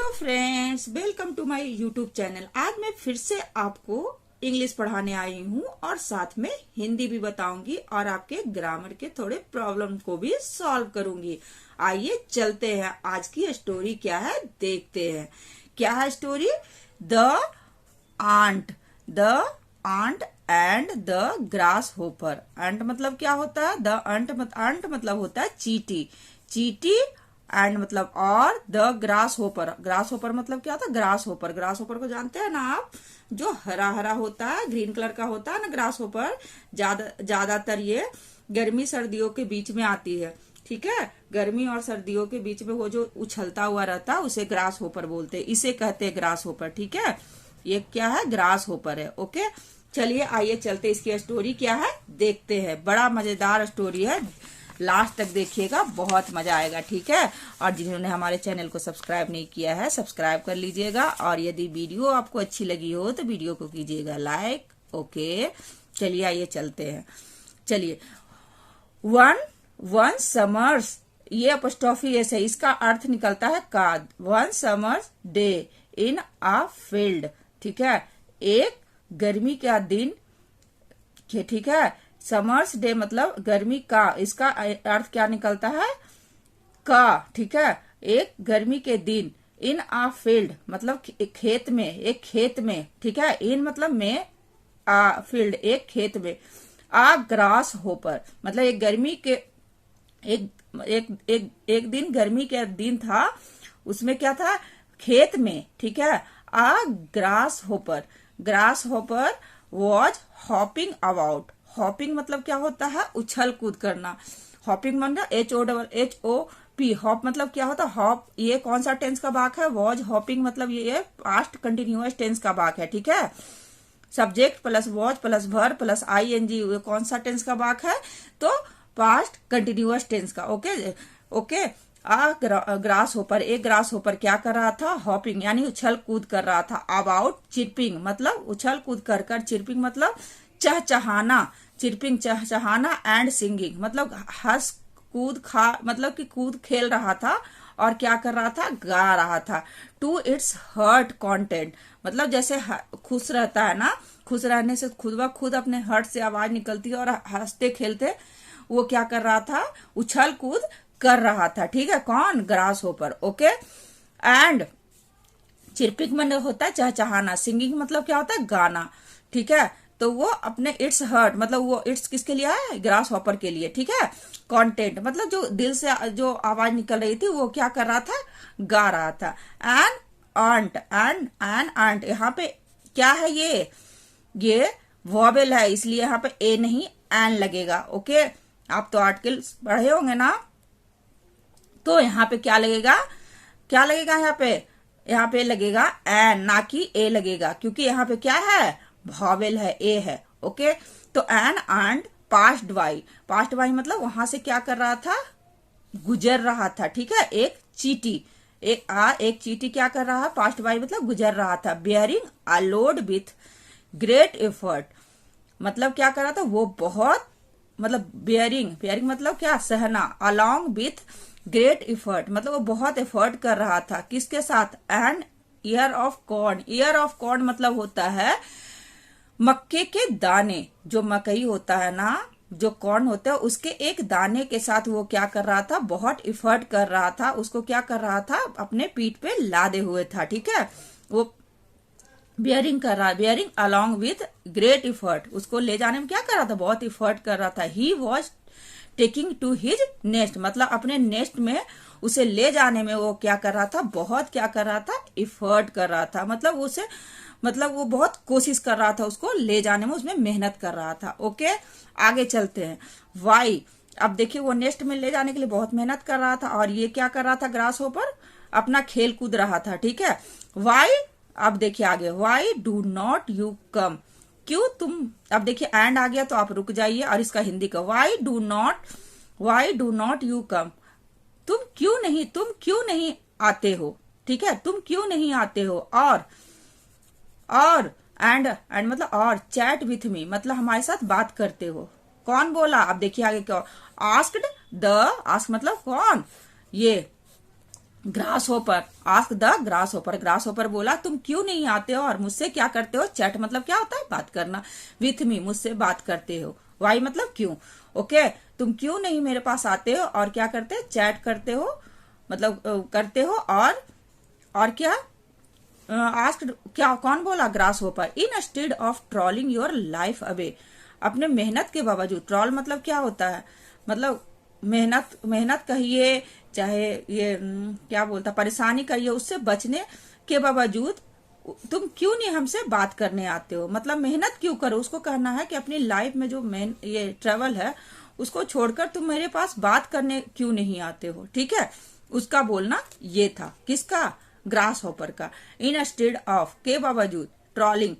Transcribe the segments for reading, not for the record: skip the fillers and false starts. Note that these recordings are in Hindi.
Hello friends, welcome to my YouTube channel. आज मैं फिर से आपको इंग्लिश पढ़ाने आई हूँ और साथ में हिंदी भी बताऊंगी और आपके ग्रामर के थोड़े प्रॉब्लम को भी सॉल्व करूंगी। आइए चलते हैं, आज की स्टोरी क्या है देखते हैं। क्या है story? The ant and the grasshopper. Ant मतलब क्या होता है? द अंट मतलब होता है चीटी एंड मतलब और द ग्रास होपर मतलब क्या होता है? ग्रास होपर को जानते हैं ना आप? जो हरा हरा होता है, ग्रीन कलर का होता है ना ग्रास होपर। ज्यादातर ये गर्मी सर्दियों के बीच में आती है, ठीक है। गर्मी और सर्दियों के बीच में वो जो उछलता हुआ रहता है उसे ग्रास होपर बोलते हैं, इसे कहते हैं ग्रास होपर, ठीक है। ये क्या है? ग्रास होपर है। ओके, चलिए आइए चलते, इसकी स्टोरी क्या है देखते हैं। बड़ा मजेदार स्टोरी है, लास्ट तक देखिएगा, बहुत मजा आएगा, ठीक है। और जिन्होंने हमारे चैनल को सब्सक्राइब नहीं किया है सब्सक्राइब कर लीजिएगा, और यदि वीडियो आपको अच्छी लगी हो तो वीडियो को कीजिएगा लाइक। ओके, चलिए आइए चलते हैं। चलिए, वन समर्स, ये अपस्ट्रॉफी एस है, इसका अर्थ निकलता है काद। One summer's day in a field, ठीक है। एक गर्मी का दिन, ठीक है। समर्स डे मतलब गर्मी का, इसका अर्थ क्या निकलता है? का, ठीक है। एक गर्मी के दिन, इन आ फील्ड मतलब एक खेत में, ठीक है। इन मतलब में, आ फील्ड एक खेत में। आ ग्रास होपर मतलब एक गर्मी के एक दिन गर्मी के दिन था, उसमें क्या था? खेत में, ठीक है। A grasshopper was hopping about. Hopping मतलब क्या होता है? उछल कूद करना। हॉपिंग मतलब HOP, हॉप मतलब क्या होता है? हॉप, ये कौन सा टेंस का भाग है? वॉज हॉपिंग मतलब ये पास्ट कंटिन्यूअस टेंस का भाग है, ठीक है। Subject plus was plus verb plus ING, ये कौन सा टेंस का भाग है? तो पास्ट कंटिन्यूअस टेंस का। ओके। ग्रास होपर, एक ग्रास होपर क्या कर रहा था? हॉपिंग यानी उछल कूद कर रहा था। अबाउट चिरपिंग मतलब उछल कूद कर। चिरपिंग मतलब चहचहाना, चिरपिंग चहचहाना एंड सिंगिंग मतलब हंस कूद खा मतलब कि कूद खेल रहा था और क्या कर रहा था? गा रहा था। टू इट्स हर्ट कॉन्टेंट मतलब जैसे खुश रहता है ना, खुश रहने से खुद अपने हर्ट से आवाज निकलती है और हंसते खेलते वो क्या कर रहा था? उछल कूद कर रहा था, ठीक है। कौन? Grass hopper. Okay. And chirping मतलब होता है चहचहाना, सिंगिंग मतलब क्या होता है? गाना, ठीक है। तो वो अपने इट्स हर्ट मतलब वो इट्स किसके लिए है? ग्रास हॉपर के लिए, ठीक है। कंटेंट मतलब जो दिल से जो आवाज निकल रही थी वो क्या कर रहा था? गा रहा था। एन आंट यहाँ पे क्या है? ये वॉवेल है, इसलिए यहाँ पे ए नहीं एन लगेगा। ओके, आप तो आर्टिकल पढ़े होंगे ना, तो यहाँ पे क्या लगेगा? यहाँ पे लगेगा एन, ना कि ए लगेगा, क्योंकि यहाँ पे क्या है? वॉवेल है, ए है। ओके, तो एन एंड पास्ड बाई मतलब वहां से क्या कर रहा था? गुजर रहा था, ठीक है। एक चीटी क्या कर रहा है? पास्ट बाई मतलब गुजर रहा था। Bearing a load with great effort मतलब क्या कर रहा था? वो बहुत मतलब बियरिंग मतलब क्या? सहना। अलोंग विथ ग्रेट एफर्ट मतलब वो बहुत एफर्ट कर रहा था। किसके साथ? एंड ईयर ऑफ कॉर्न मतलब होता है मक्के के दाने। जो मकई होता है ना, जो कॉर्न होता है, उसके एक दाने के साथ वो क्या कर रहा था? बहुत एफर्ट कर रहा था। उसको क्या कर रहा था? अपने पीठ पे लादे हुए था, ठीक है। वो बियरिंग कर रहा है, bearing along with great effort, उसको ले जाने में क्या कर रहा था? बहुत एफर्ट कर रहा था। He was taking to his nest मतलब अपने नेस्ट में उसे ले जाने में वो क्या कर रहा था? बहुत क्या कर रहा था? एफर्ट कर रहा था। मतलब वो बहुत कोशिश कर रहा था उसको ले जाने में, उसमें मेहनत कर रहा था। ओके, आगे चलते हैं। वाई, अब देखिए वो नेस्ट में ले जाने के लिए बहुत मेहनत कर रहा था, और ये क्या कर रहा था? ग्रास होपर अपना खेल कूद रहा था, ठीक है। वाई, अब देखिए आगे, why do not you come, क्यों तुम, अब देखिए एंड आ गया तो आप रुक जाइए और इसका हिंदी का why do not you come, तुम क्यों नहीं आते हो, ठीक है। तुम क्यों नहीं आते हो। और एंड मतलब और चैट विथ मी मतलब हमारे साथ बात करते हो। कौन बोला? अब देखिए आगे क्या, आस्क मतलब कौन? ये grass hopper ask the grass hopper, grass hopper बोला तुम क्यों नहीं आते हो और मुझसे क्या करते हो, चैट मतलब क्या होता है, बात करना, विथ मी मुझसे बात करते हो, वाई मतलब क्यों, ओके तुम क्यों नहीं मेरे पास आते हो और क्या करते, चैट करते हो मतलब करते हो, और क्या आस्क, क्या कौन बोला, grasshopper, instead of trolling your life away, अपने मेहनत के बावजूद, ट्रॉल मतलब क्या होता है, मतलब मेहनत कहिए चाहे ये क्या बोलता, परेशानी कहिए, उससे बचने के बावजूद तुम क्यों नहीं हमसे बात करने आते हो, मतलब मेहनत क्यों करो, उसको कहना है कि अपनी लाइफ में जो मेन ये ट्रेवल है उसको छोड़कर तुम मेरे पास बात करने क्यों नहीं आते हो, ठीक है, उसका बोलना ये था, किसका, ग्रास हॉपर का, इन स्टेड ऑफ के बावजूद, ट्रॉलिंग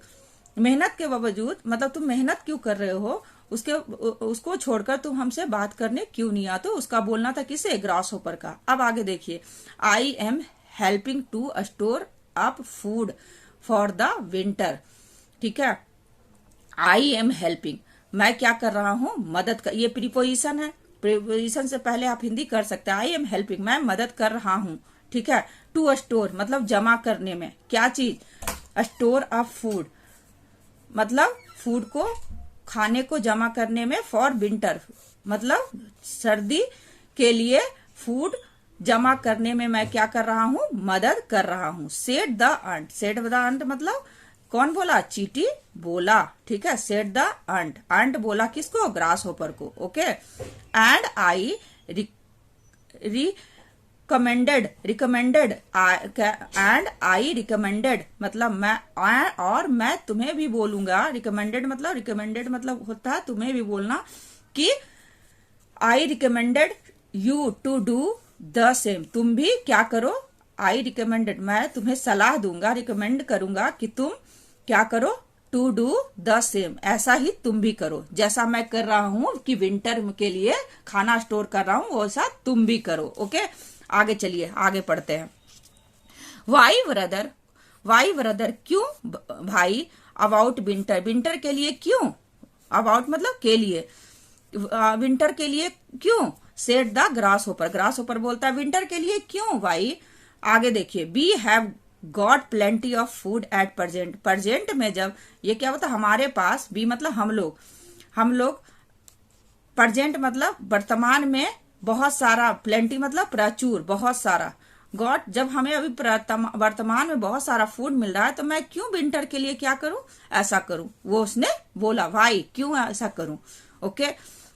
मेहनत के बावजूद, मतलब तुम मेहनत क्यों कर रहे हो, उसको छोड़कर तुम हमसे बात करने क्यों नहीं आते, उसका बोलना था किसे, ग्रास होपर का। अब आगे देखिए, I am helping to store up food for the winter, ठीक है, आई एम हेल्पिंग, मैं क्या कर रहा हूं, मदद कर, ये प्रीपोजिशन है, प्रीपोजिशन से पहले आप हिंदी कर सकते हैं, आई एम हेल्पिंग मैं मदद कर रहा हूं, ठीक है, टू स्टोर मतलब जमा करने में, क्या चीज, स्टोर अप फूड मतलब फूड को, खाने को जमा करने में, फॉर विंटर मतलब सर्दी के लिए, फूड जमा करने में मैं क्या कर रहा हूं, मदद कर रहा हूं, सेड द अंट, सेड द अंट मतलब कौन बोला, चींटी बोला, ठीक है, सेड द अंट, अंट बोला किसको, ग्रास होपर को, okay, and I recommended and I recommended मतलब मैं, और मैं तुम्हें भी बोलूंगा, रिकमेंडेड मतलब होता है तुम्हें भी बोलना, कि I recommended you to do the same, तुम भी क्या करो, आई रिकमेंडेड मैं तुम्हें सलाह दूंगा, रिकमेंड करूंगा कि तुम क्या करो, टू डू द सेम ऐसा ही तुम भी करो, जैसा मैं कर रहा हूं कि विंटर के लिए खाना स्टोर कर रहा हूं वैसा तुम भी करो, ओके। आगे चलिए, आगे पढ़ते हैं, वाई ब्रदर क्यों भाई, अबाउट विंटर, विंटर के लिए क्यों, अबाउट मतलब के लिए, विंटर के लिए क्यों, सेड द ग्रास होपर बोलता है विंटर के लिए क्यों, वाई। आगे देखिए, we have got plenty of food at present में, जब ये क्या होता है, हमारे पास, बी मतलब हम लोग प्रेजेंट मतलब वर्तमान में, बहुत सारा, प्लेंटी मतलब प्रचुर, बहुत सारा, गॉट जब हमें अभी वर्तमान में बहुत सारा फूड मिल रहा है तो मैं क्यों विंटर के लिए क्या करूं, ऐसा करूं, वो उसने बोला, भाई क्यों ऐसा करूं, ओके।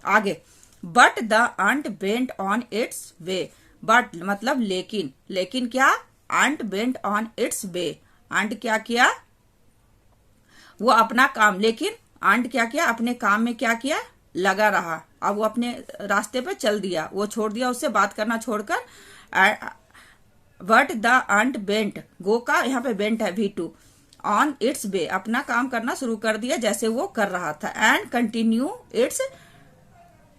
आगे, but the ant bent on its way, but मतलब लेकिन क्या, ant bent on its way, ant क्या किया, वो अपना काम, लेकिन अंट क्या किया, अपने काम में क्या किया, लगा रहा, अब वो अपने रास्ते पे चल दिया, वो छोड़ दिया उससे बात करना छोड़कर, बट द अंट बेंट, गो का यहाँ पे बेंट है V2, ऑन इट्स वे अपना काम करना शुरू कर दिया जैसे वो कर रहा था, एंड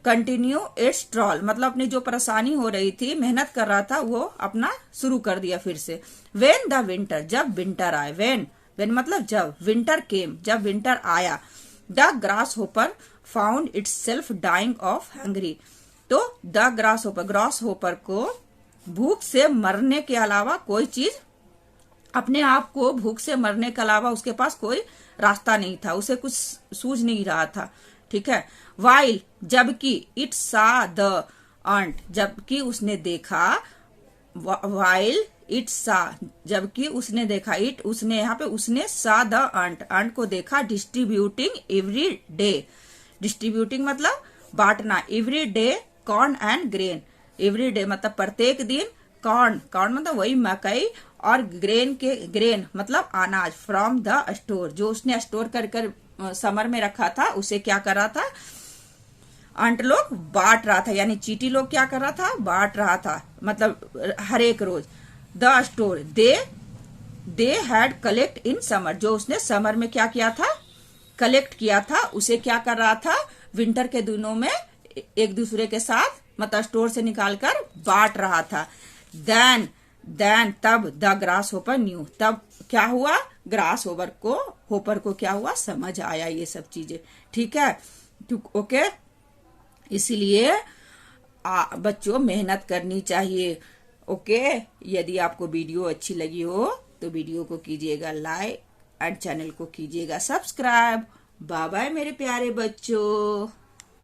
कंटिन्यू इट्स ट्रॉल मतलब अपनी जो परेशानी हो रही थी, मेहनत कर रहा था, वो अपना शुरू कर दिया फिर से। वेन द विंटर, जब विंटर आए, वेन मतलब जब, विंटर केम जब विंटर आया, the grasshopper found itself dying of hungry, तो द ग्रास होपर को भूख से मरने के अलावा कोई चीज, अपने आप को भूख से मरने के अलावा उसके पास कोई रास्ता नहीं था, उसे कुछ सूझ नहीं रहा था, ठीक है। वाइल जबकि, इट सा द अंट जबकि उसने देखा, वाइल इट सा जबकि उसने देखा, इट उसने, यहाँ पे उसने, सा द अंट को देखा, डिस्ट्रीब्यूटिंग एवरी डे, डिस्ट्रीब्यूटिंग मतलब बांटना, every day corn and grain, every day मतलब प्रत्येक दिन, कॉर्न मतलब वही मकई, और ग्रेन मतलब अनाज, फ्रॉम द स्टोर जो उसने स्टोर कर समर में रखा था उसे क्या कर रहा था, अंट लोग बांट रहा था, यानी चींटी लोग क्या कर रहा था, बांट रहा था, मतलब हर एक रोज, the store they had collect in summer, जो उसने समर में क्या किया था, कलेक्ट किया था, उसे क्या कर रहा था, विंटर के दिनों में एक दूसरे के साथ मतलब स्टोर से निकालकर बांट रहा था। देन तब द ग्रास होपर न्यू, तब क्या हुआ, ग्रास होपर को क्या हुआ, समझ आया ये सब चीजें, ठीक है, ओके। इसलिए बच्चों मेहनत करनी चाहिए, ओके, यदि आपको वीडियो अच्छी लगी हो तो वीडियो को कीजिएगा लाइक एंड चैनल को कीजिएगा सब्सक्राइब। बाय बाय मेरे प्यारे बच्चों।